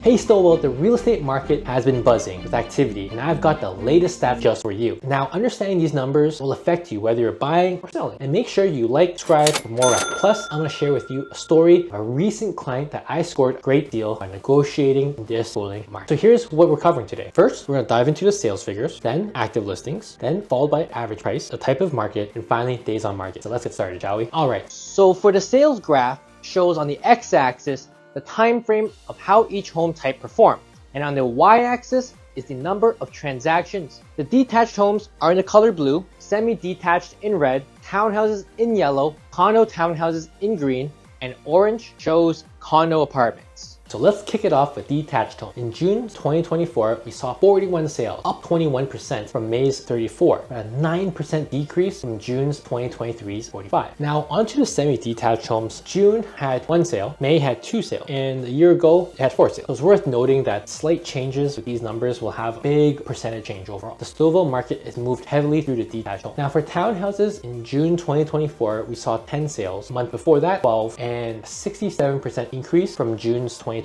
Hey Stouffville, the real estate market has been buzzing with activity and I've got the latest stats just for you. Now, understanding these numbers will affect you whether you're buying or selling. And make sure you like, subscribe for more. Plus, I'm going to share with you a story of a recent client that I scored a great deal by negotiating in this holding market. So here's what we're covering today. First, we're going to dive into the sales figures, then active listings, then followed by average price, the type of market, and finally days on market. So let's get started, shall we? All right. So for the sales graph, shows on the x-axis the time frame of how each home type performed, and on the y-axis is the number of transactions. The detached homes are in the color blue, semi-detached in red, townhouses in yellow, condo townhouses in green, and orange shows condo apartments. So let's kick it off with detached home. In June 2024, we saw 41 sales, up 21% from May's 34, a 9% decrease from June's 2023's 45. Now onto the semi-detached homes. June had 1 sale, May had 2 sales, and a year ago it had 4 sales. So it's worth noting that slight changes with these numbers will have a big percentage change overall. The Stouffville market has moved heavily through the detached home. Now for townhouses, in June 2024, we saw 10 sales. A month before that, 12, and 67% increase from June's 2023,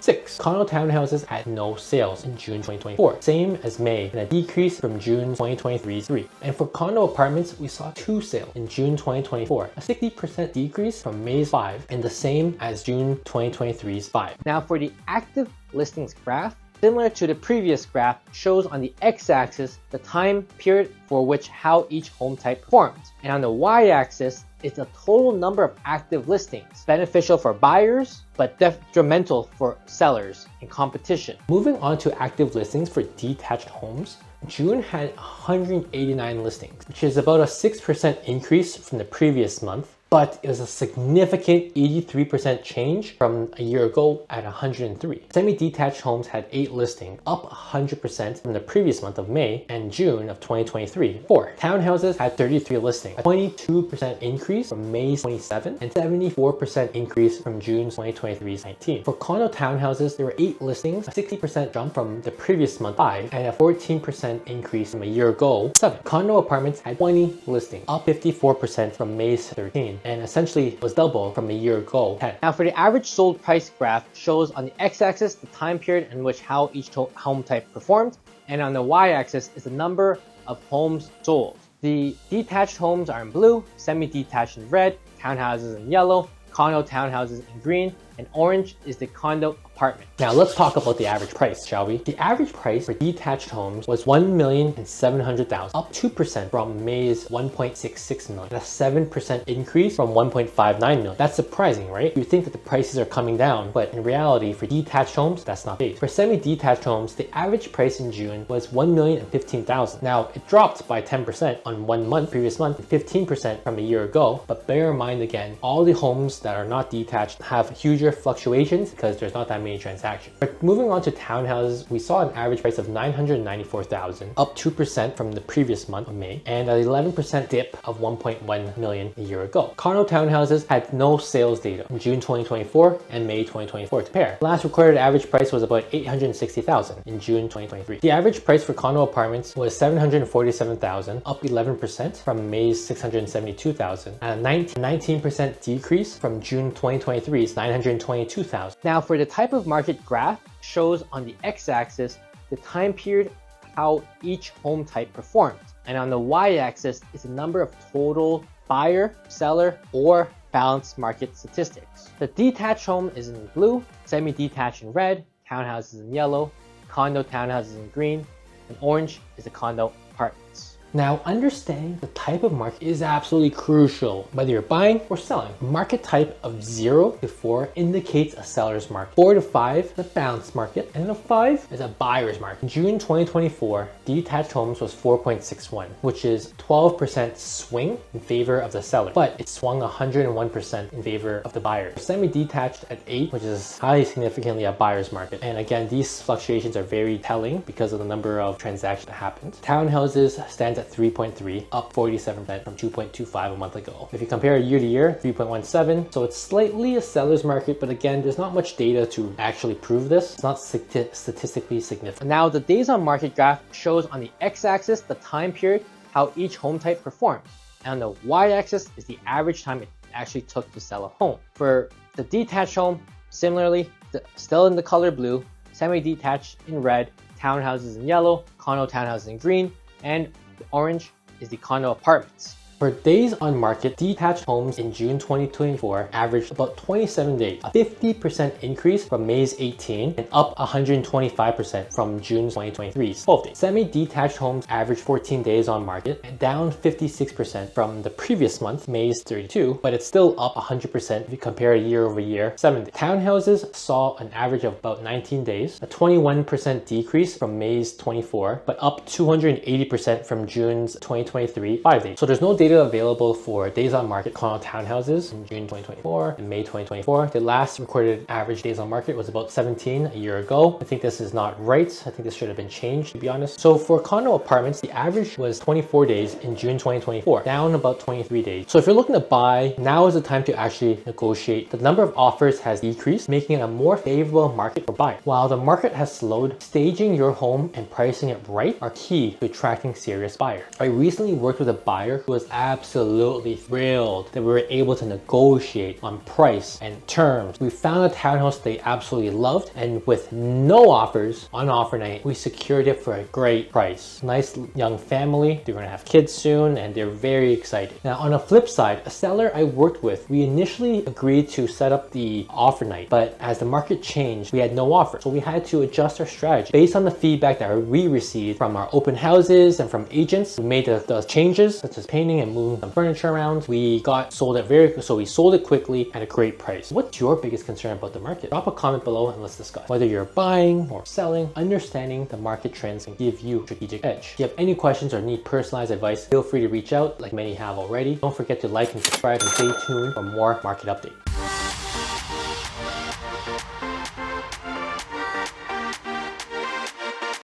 6. Condo townhouses had no sales in June 2024, same as May, and a decrease from June 2023's 3. And for condo apartments, we saw 2 sales in June 2024, a 60% decrease from May's 5, and the same as June 2023's 5. Now for the active listings graph, similar to the previous graph, shows on the x-axis the time period for which how each home type performed, and on the y-axis is the total number of active listings, beneficial for buyers but detrimental for sellers in competition. Moving on to active listings for detached homes, June had 189 listings, which is about a 6% increase from the previous month, but it was a significant 83% change from a year ago at 103. Semi-detached homes had 8 listings, up 100% from the previous month of May and June of 2023. 4. Townhouses had 33 listings, a 22% increase from May's 27 and 74% increase from June's 2023's 19. For condo townhouses, there were 8 listings, a 60% jump from the previous month 5 and a 14% increase from a year ago 7. Condo apartments had 20 listings, up 54% from May's 13. And essentially was double from a year ago. 10. Now for the average sold price graph, shows on the x-axis the time period in which how each home type performed, and on the y-axis is the number of homes sold. The detached homes are in blue, semi-detached in red, townhouses in yellow, condo townhouses in green, and orange is the condo apartment. Now let's talk about the average price, shall we? The average price for detached homes was $1,700,000, up 2% from May's $1.66 million, a 7% increase from $1.59 million. That's surprising, right? You think that the prices are coming down, but in reality, for detached homes, that's not the case. For semi-detached homes, the average price in June was $1,015,000. Now it dropped by 10% on 1 month, previous month, and 15% from a year ago. But bear in mind again, all the homes that are not detached have huger fluctuations because there's not that many transactions. But moving on to townhouses, we saw an average price of $994,000, up 2% from the previous month of May, and an 11% dip of $1.1 million a year ago. Condo townhouses had no sales data in June 2024 and May 2024 to compare. Last recorded average price was about $860,000 in June 2023. The average price for condo apartments was $747,000, up 11% from May's $672,000, and a 19% decrease from June 2023's $922,000. Now for the type of market graph, shows on the x-axis the time period how each home type performed, and on the y-axis is the number of total buyer, seller, or balanced market statistics. The detached home is in blue, semi-detached in red, townhouses in yellow, condo townhouses in green, and orange is the condo apartments. Now, understanding the type of market is absolutely crucial, whether you're buying or selling. Market type of 0 to 4 indicates a seller's market. 4 to 5 is a balanced market, and a 5 is a buyer's market. In June 2024, detached homes was 4.61, which is 12% swing in favor of the seller, but it swung 101% in favor of the buyer. Semi-detached at 8, which is highly significantly a buyer's market. And again, these fluctuations are very telling because of the number of transactions that happened. Townhouses stands at 3.3, up 47% from 2.25 a month ago. If you compare year to year, 3.17, so it's slightly a seller's market, but again, there's not much data to actually prove this. It's not statistically significant. Now the days on market graph shows on the x-axis the time period how each home type performed, and on the y-axis is the average time it actually took to sell a home. For the detached home, similarly, still in the color blue, semi-detached in red, townhouses in yellow, condo townhouses in green, and orange is the condo apartments. For days on market, detached homes in June 2024 averaged about 27 days, a 50% increase from May's 18 and up 125% from June 2023's 12 days. Semi-detached homes averaged 14 days on market and down 56% from the previous month, May's 32, but it's still up 100% if you compare year over year, 7 days. Townhouses saw an average of about 19 days, a 21% decrease from May's 24, but up 280% from June's 2023, 5 days. So there's no data available for days on market condo townhouses in June 2024 and May 2024. The last recorded average days on market was about 17 a year ago. I think this is not right. I think this should have been changed, to be honest. So for condo apartments, the average was 24 days in June 2024, down about 23 days. So if you're looking to buy, now is the time to actually negotiate. The number of offers has decreased, making it a more favorable market for buying. While the market has slowed, staging your home and pricing it right are key to attracting serious buyers. I recently worked with a buyer who was absolutely thrilled that we were able to negotiate on price and terms. We found a townhouse they absolutely loved, and with no offers on offer night, we secured it for a great price. Nice young family, they're gonna have kids soon, and they're very excited. Now on the flip side, a seller I worked with, we initially agreed to set up the offer night, but as the market changed, we had no offer. So we had to adjust our strategy. Based on the feedback that we received from our open houses and from agents, we made the changes such as painting and moving some furniture around. We sold it quickly at a great price. What's your biggest concern about the market? Drop a comment below and let's discuss. Whether you're buying or selling, understanding the market trends can give you a strategic edge. If you have any questions or need personalized advice, feel free to reach out like many have already. Don't forget to like and subscribe and stay tuned for more market updates.